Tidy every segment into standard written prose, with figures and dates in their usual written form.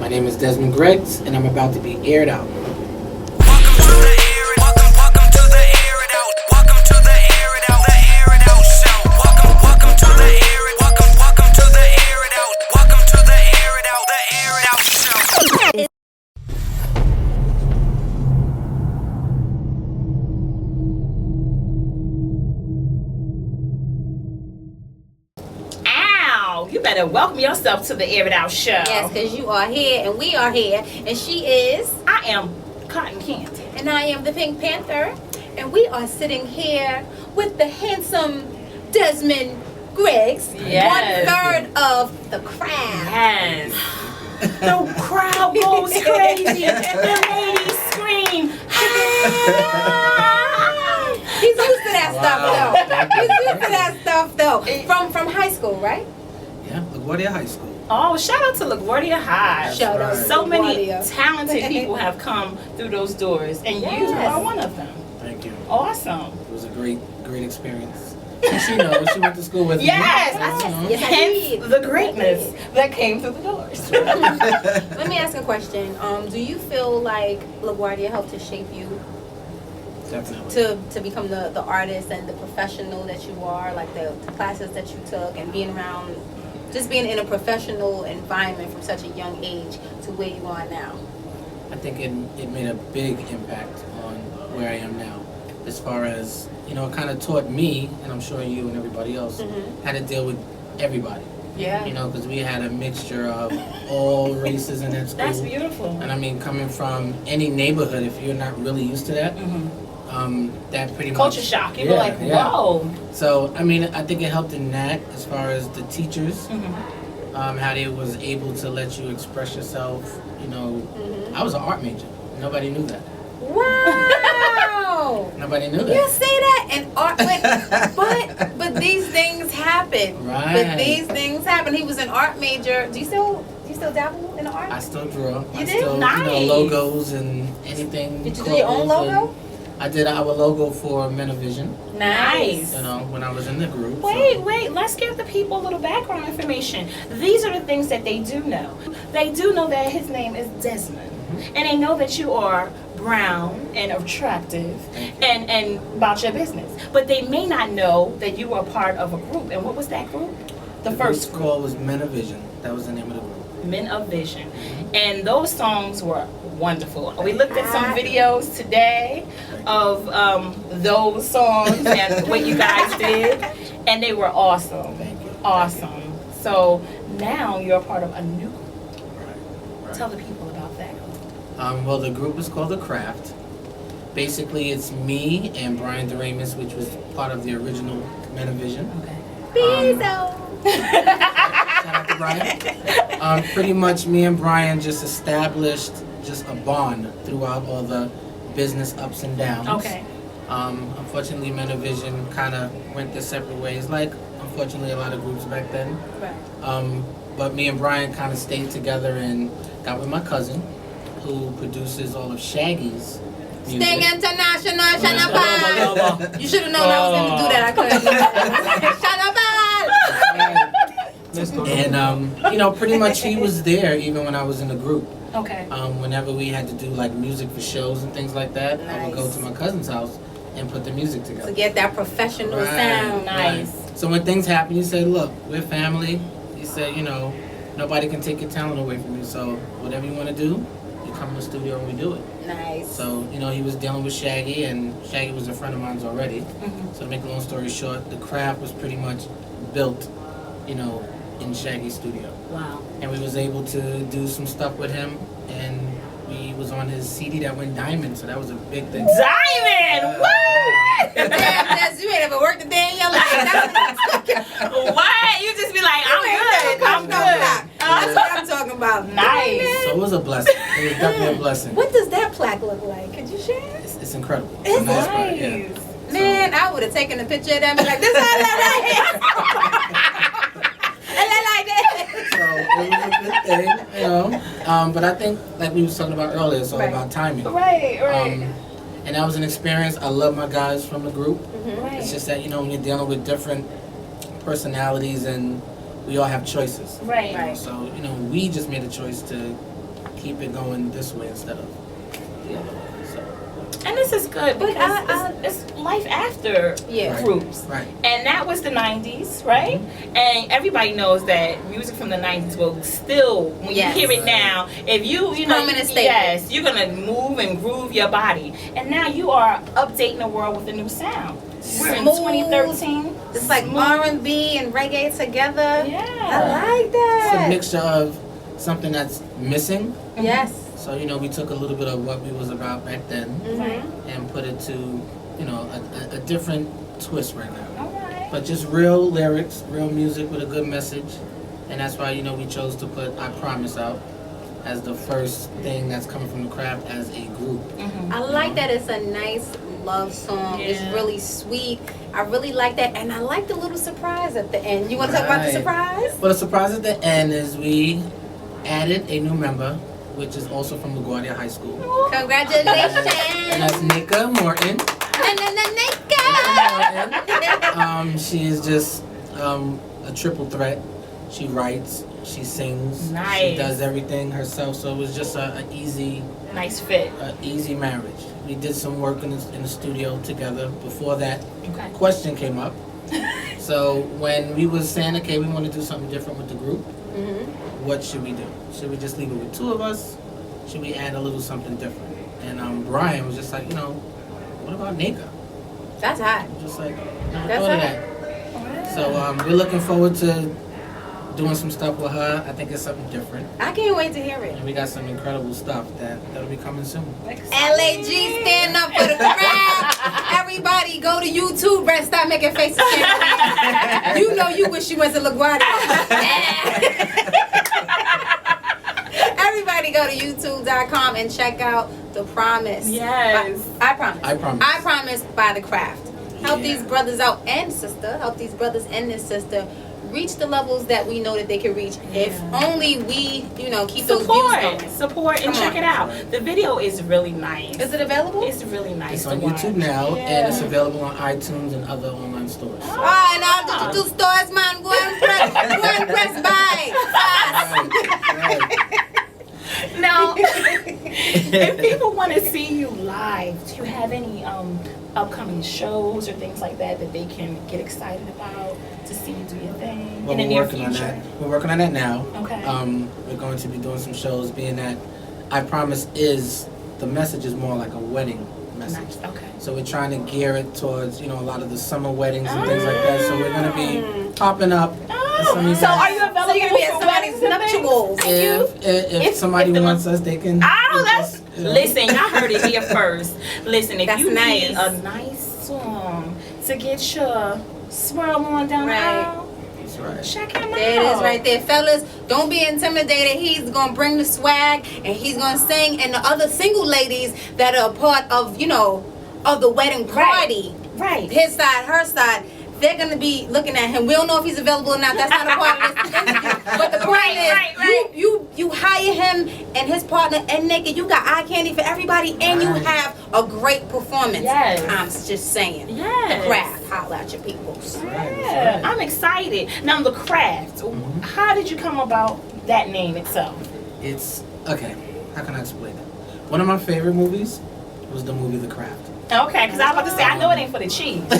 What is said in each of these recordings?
My name is Desmond Greggs, and I'm about to be aired out. You better welcome yourself to the AirItOutShow. Yes, because you are here and we are here. And she is... I am Cotton Candy. And I am the Pink Panther. And we are sitting here with the handsome Desmond Greggs. Yes. 1/3 of the Kraft. Yes. The crowd goes crazy. The ladies scream. He's used to that stuff, though. He's used to that stuff, though. From high school, right? Yeah, LaGuardia High School. Oh, shout out to LaGuardia High. Shout out to So many LaGuardia. talented people have come through those doors, and you are one of them. Thank you. Awesome. It was a great experience. And she knows. She went to school with me. Yes. Yes, I did. Hence the greatness that came through the doors. Let me ask a question. Do you feel like LaGuardia helped to shape you Definitely. to become the artist and the professional that you are, like the classes that you took and being around, just being in a professional environment from such a young age to where you are now? I think it made a big impact on where I am now. As far as, it kind of taught me, and I'm sure you and everybody else, how to deal with everybody. Yeah. Because we had a mixture of all races in that school. That's beautiful. And I mean, coming from any neighborhood, if you're not really used to that, that pretty Culture much... shock. You were like, whoa. So, I mean, I think it helped in that as far as the teachers, how they was able to let you express yourself. I was an art major. Nobody knew that. Wow! Nobody knew that. You say that and art, but these things happen. Right. But these things happen. He was an art major. Do you still dabble in the art? I still draw. You I did? still, Nice. Logos and anything. Did you do your own logo? I did our logo for Men Of Vizion. Nice. When I was in the group. Wait, let's give the people a little background information. These are the things that they do know. They do know that his name is Desmond. And they know that you are brown and attractive and about your business. But they may not know that you were part of a group. And what was that group? The first group. Call was Men Of Vizion. That was the name of the group. Men Of Vizion. And those songs were wonderful. We looked at some videos today of those songs and what you guys did, and they were awesome. Thank you. Awesome. So now you're a part of a new group. Right. Tell the people about that. Well, the group is called the Kraft. Basically, it's me and Brian Deramus, which was part of the original Men Of Vizion. Okay. Shout out to Brian. Pretty much me and Brian just established just a bond throughout all the business ups and downs. Okay. Unfortunately, Men Of Vizion kind of went their separate ways, like unfortunately a lot of groups back then. Right. But me and Brian kind of stayed together and got with my cousin, who produces all of Shaggy's music. Sting International, Shanapal. You should have known I was going to do that. I couldn't. Shanapal. And pretty much he was there even when I was in the group. Okay. Whenever we had to do like music for shows and things like that, I would go to my cousin's house and put the music together. To get that professional sound. Nice. Right. So when things happen, you say, look, we're family. You say, nobody can take your talent away from you. So whatever you want to do, you come in the studio and we do it. Nice. So, he was dealing with Shaggy, and Shaggy was a friend of mine already. So to make a long story short, the Kraft was pretty much built, in Shaggy's studio. Wow. And we was able to do some stuff with him, and we was on his CD that went diamond, so that was a big thing. Diamond! What? Damn, you ain't ever worked a day in your life. What? You just be like, I'm good. That's what I'm talking about. Nice. So it was a blessing. It was definitely a blessing. What does that plaque look like? Could you share? It's incredible. It's a nice part, nice. yeah. Man, I would have taken a picture of them and be like, this is how So it was a good thing, but I think, like we was talking about earlier, it's all about timing. Right. And that was an experience. I love my guys from the group. Right. It's just that, when you're dealing with different personalities and we all have choices. Right. So, we just made a choice to keep it going this way instead of the other way. So. And this is good But because it's life after groups. Right. And that was the 90s, right? And everybody knows that music from the 90s will still, when you hear it now, if you know, yes, you're going to move and groove your body. And now you are updating the world with a new sound. We're in 2013. It's like R&B and reggae together. Yeah. I like that. It's a mixture of something that's missing. Yes. So, you know, we took a little bit of what we was about back then and put it to, you know, a different twist right now. All right. But just real lyrics, real music with a good message. And that's why, you know, we chose to put I Promise out as the first thing that's coming from the Kraft as a group. I like that it's a nice love song. It's really sweet. I really like that. And I like the little surprise at the end. You want to talk about the surprise? Well, the surprise at the end is we added a new member, which is also from LaGuardia High School. Congratulations. And that's Nika Morton. Nika. She is just a triple threat. She writes, she sings, she does everything herself. So it was just an easy, nice fit, easy marriage. We did some work in the studio together. Before that question came up. So when we was saying, okay, we want to do something different with the group, what should we do? Should we just leave it with two of us? Should we add a little something different? And Brian was just like, you know, what about Nika? That's hot. Just like, never thought of that. So we're looking forward to doing some stuff with her. I think it's something different. I can't wait to hear it. And we got some incredible stuff that'll be coming soon. LAG, stand up for the crowd. Everybody go to YouTube, Brett. Stop making faces. You know you wish you went to LaGuardia. Everybody go to youtube.com and check out The Promise. Yes. I Promise. I Promise. I Promise by The Kraft. Help these brothers out and sister. Help these brothers and this sister reach the levels that we know that they can reach. If only we, you know, keep those views going. Support and check it out. The video is really nice. Is it available? It's really nice. It's on YouTube now, and it's available on iTunes and other online stores. Oh, and all the two stores, man, go and press buy. Now, if people want to see you live, do you have any upcoming shows or things like that that they can get excited about to see you do your thing Well, in the we're near working future? on that. We're working on that now. Okay. We're going to be doing some shows, being that I Promise is, the message is more like a wedding message. Nice. Okay. So we're trying to gear it towards, you know, a lot of the summer weddings and things like that. So we're going to be popping up. So are you available So you're gonna be at somebody's nuptials? If somebody wants us, they can. Listen, y'all heard it here first. Listen, if you need nice. a nice song to get your swirl on down the aisle, That's right. check him out. There it is right there. Fellas, don't be intimidated. He's going to bring the swag and he's going to sing. And the other single ladies that are a part of, you know, of the wedding party. Right. His side, her side. They're going to be looking at him. We don't know if he's available or not. That's not a part of this interview. But the point is, you hire him and his partner and Naked. You got eye candy for everybody and you have a great performance. Yes. I'm just saying. Yes. The Kraft. Holla at your peoples. Yeah, I'm excited. Now, the Kraft, how did you come about that name itself? It's, okay, how can I explain it? One of my favorite movies was the movie The Kraft. Okay, because I was about to say, I know it ain't for the cheese. Well,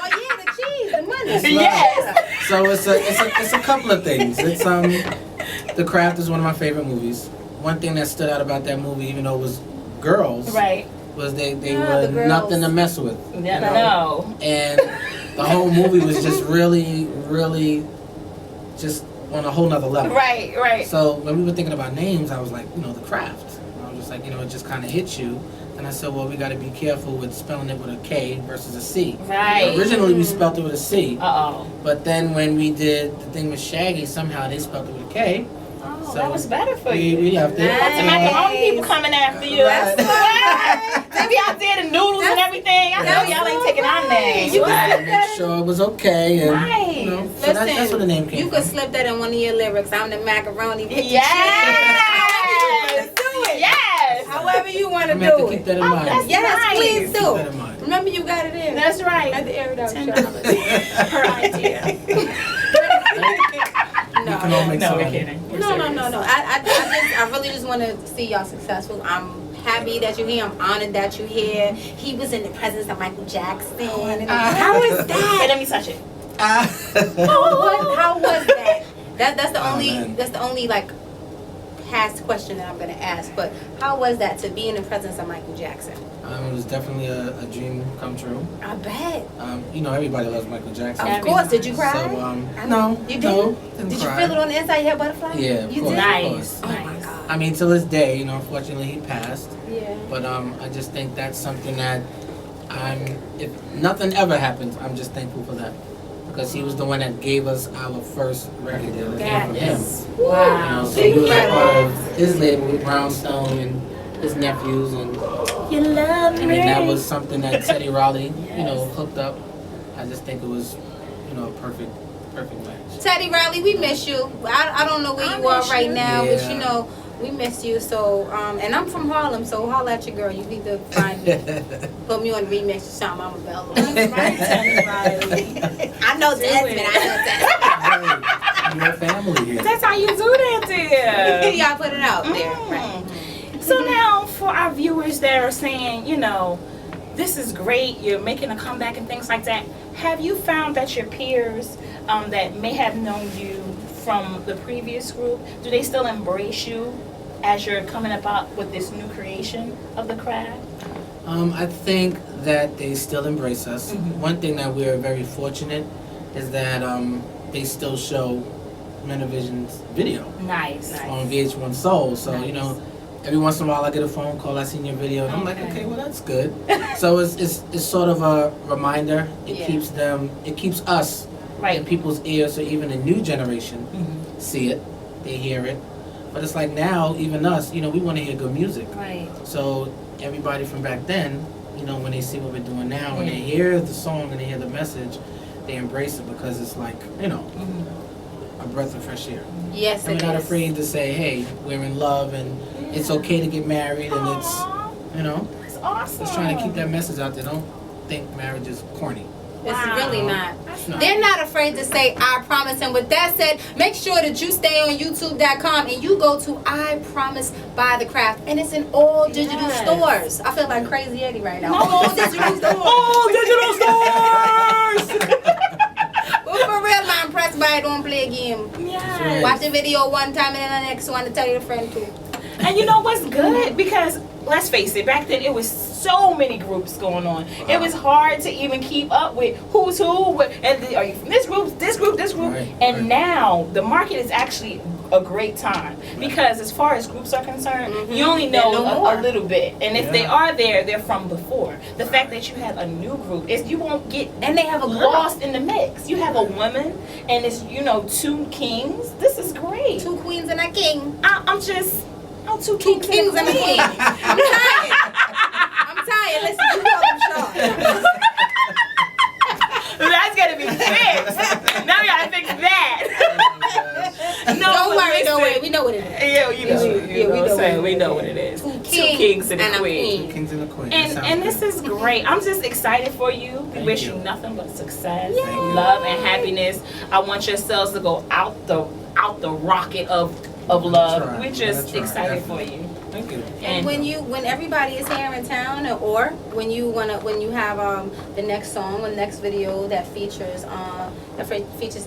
yeah, the cheese, the money. Yes. So it's a couple of things. It's The Kraft is one of my favorite movies. One thing that stood out about that movie, even though it was girls, Right. was they the were girls. nothing to mess with. Yeah, you know? no. And the whole movie was just really, really just on a whole nother level. Right, right. So when we were thinking about names, I was like, you know, The Kraft. I was just like, you know, it just kind of hits you. And I said, well, we got to be careful with spelling it with a K versus a C. Right. Originally, we spelled it with a C. Uh-oh. But then when we did the thing with Shaggy, somehow they spelled it with a K. Oh, So that was better for you. We have to. That's the macaroni people coming after you. Right. Maybe out there, the noodles and everything. I know y'all ain't taking our names. You to make sure it was okay. And, Nice. you know, so Listen, that's where the name came you from. could slip that in one of your lyrics. I'm the macaroni. With Yes. do it. Yes. However you want to I'm gonna have do to keep it. that in mind. that's Yes, nice. please Keep that in do. mind. Remember, you got it in. That's right. At the AirItOutShow. $10 per idea. We can all make No, some we're money. kidding. We're No. serious. I really just want to see y'all successful. I'm happy that you're here. I'm honored that you're here. He was in the presence of Michael Jackson. How was Hey, that? let me touch it. How was that? That's the only. man. That's the only like past question that I'm gonna ask. But how was that to be in the presence of Michael Jackson? It was definitely a dream come true. I bet. You know, everybody loves Michael Jackson. Of course. Did you cry? So, no. You didn't? No, didn't Did you cry. feel it on the inside? You had butterflies? Yeah, of You course. did? Nice. Oh my Nice. God. I mean, to this day, you know, unfortunately he passed. Yeah. But I just think that's something that if nothing ever happens, I'm just thankful for that. Because he was the one that gave us our first record deal. It came from him. You Wow. know, so he was a part of his label with Brownstone and his nephews, and You love I me. mean that was something that Teddy Riley, you know, hooked up. I just think it was, you know, a perfect match. Teddy Riley, we miss you. I don't know where I you are miss right you. now, but Yeah. you know, we miss you. So, and I'm from Harlem, so holla at your girl. You need to find me. Put me on remix or something. I'm available. That's right, Teddy Riley. I know Do Desmond. it. I know Desmond. Your family here. That's how you do that, dear. Y'all put it out there. Right. So now, for our viewers that are saying, you know, this is great, you're making a comeback and things like that, have you found that your peers that may have known you from the previous group, do they still embrace you as you're coming about with this new creation of the craft? I think that they still embrace us. One thing that we're very fortunate is that they still show Men of Vizion's video Nice. on VH1 Soul. So, you know, every once in a while I get a phone call, I seen your video, and I'm like, Okay. okay, well that's good. So it's sort of a reminder. It Yeah. keeps us in people's ears, so even the new generation see it, they hear it. But it's like now, even us, you know, we want to hear good music. Right. So everybody from back then, you know, when they see what we're doing now, when they hear the song and they hear the message, they embrace it because it's like, you know, a breath of fresh air. Yes, And it we're not is. afraid to say, hey, we're in love and it's okay to get married, and it's, Aw, you know, that's awesome. just trying to keep that message out there. Don't think marriage is corny. It's Wow. really not. That's No. They're not afraid to say I promise. And with that said, make sure that you stay on YouTube.com and you go to I Promise by the Kraft. And it's in all digital Yes. stores. I feel like Crazy Eddie right now. No. All digital stores. Oh, digital stores! But for real, I'm impressed by it. Don't play a game. Yes. Watch the video one time and then the next one to tell your friend too. And you know what's good? Because let's face it, back then it was so many groups going on. It was hard to even keep up with who's who, are you from this group, this group, this group. Right, and right. now the market is actually a great time because as far as groups are concerned, you only They know know more. a little bit. And if they Yeah. are there, they're from before. The fact that you have a new group is you won't get And they have a girl. lost in the mix. You have a woman and it's, you know, two kings. This is great. Two queens and a king. I'm two kings, Kings and a queen. I'm tired. I'm tired. Listen, you know them short. That's gonna be fixed. Now we gotta fix that. No, Don't but worry, don't listen. worry. We know what it is. Yeah, you know, Yeah, we know we know what it is. Two Two kings and a queen. Kings and a queen. And this is great. I'm just excited for you. We Thank wish you. you nothing but success, Thank you. love, and happiness. I want your cells to go out the rocket of love. try. We're I'm just gonna try, excited definitely. for you. Thank you. And when everybody is here in town, or when you have the next song or the next video that features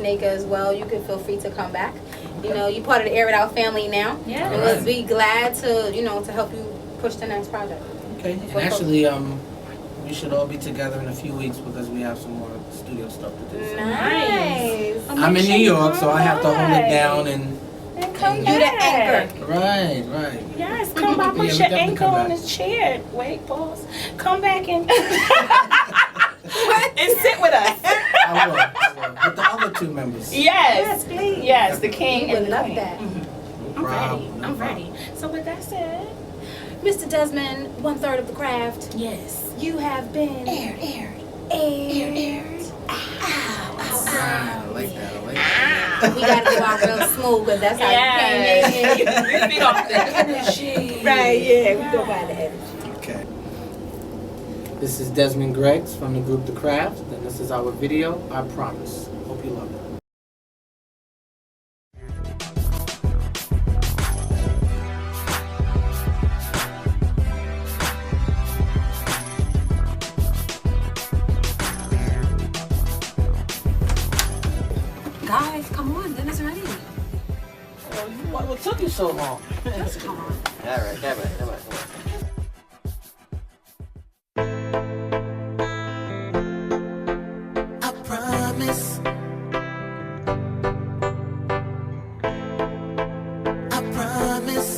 Naka as well, you can feel free to come back. You know, you're part of the Air It Out family now. Yeah. And we'll be glad to to help you push the next project. Okay. And actually, we should all be together in a few weeks because we have some more studio stuff to do. So. Nice. I'm in New York, so I have to hold it down and. And come You the back. anchor. Right. Yes, come back, Yeah, put we your definitely ankle come on back. his chair. Wait, pause. Come back and and sit with us. I will. With the other two members. Yes, please. Yes, the king We would and the love queen. that. I'm ready. No I'm problem. ready. So with that said, Mr. Desmond, 1/3 of the Kraft, yes. you have been Aired. Ah, I like that. I like that. We gotta go out real smooth, because that's how you came in. We feed off the energy. Right, yeah, we go by the energy. Okay. This is Desmond Greggs from the group The Kraft, and this is our video, I Promise. Hope you love it. What took you so long? That's calm. All right, come on. I promise. I promise.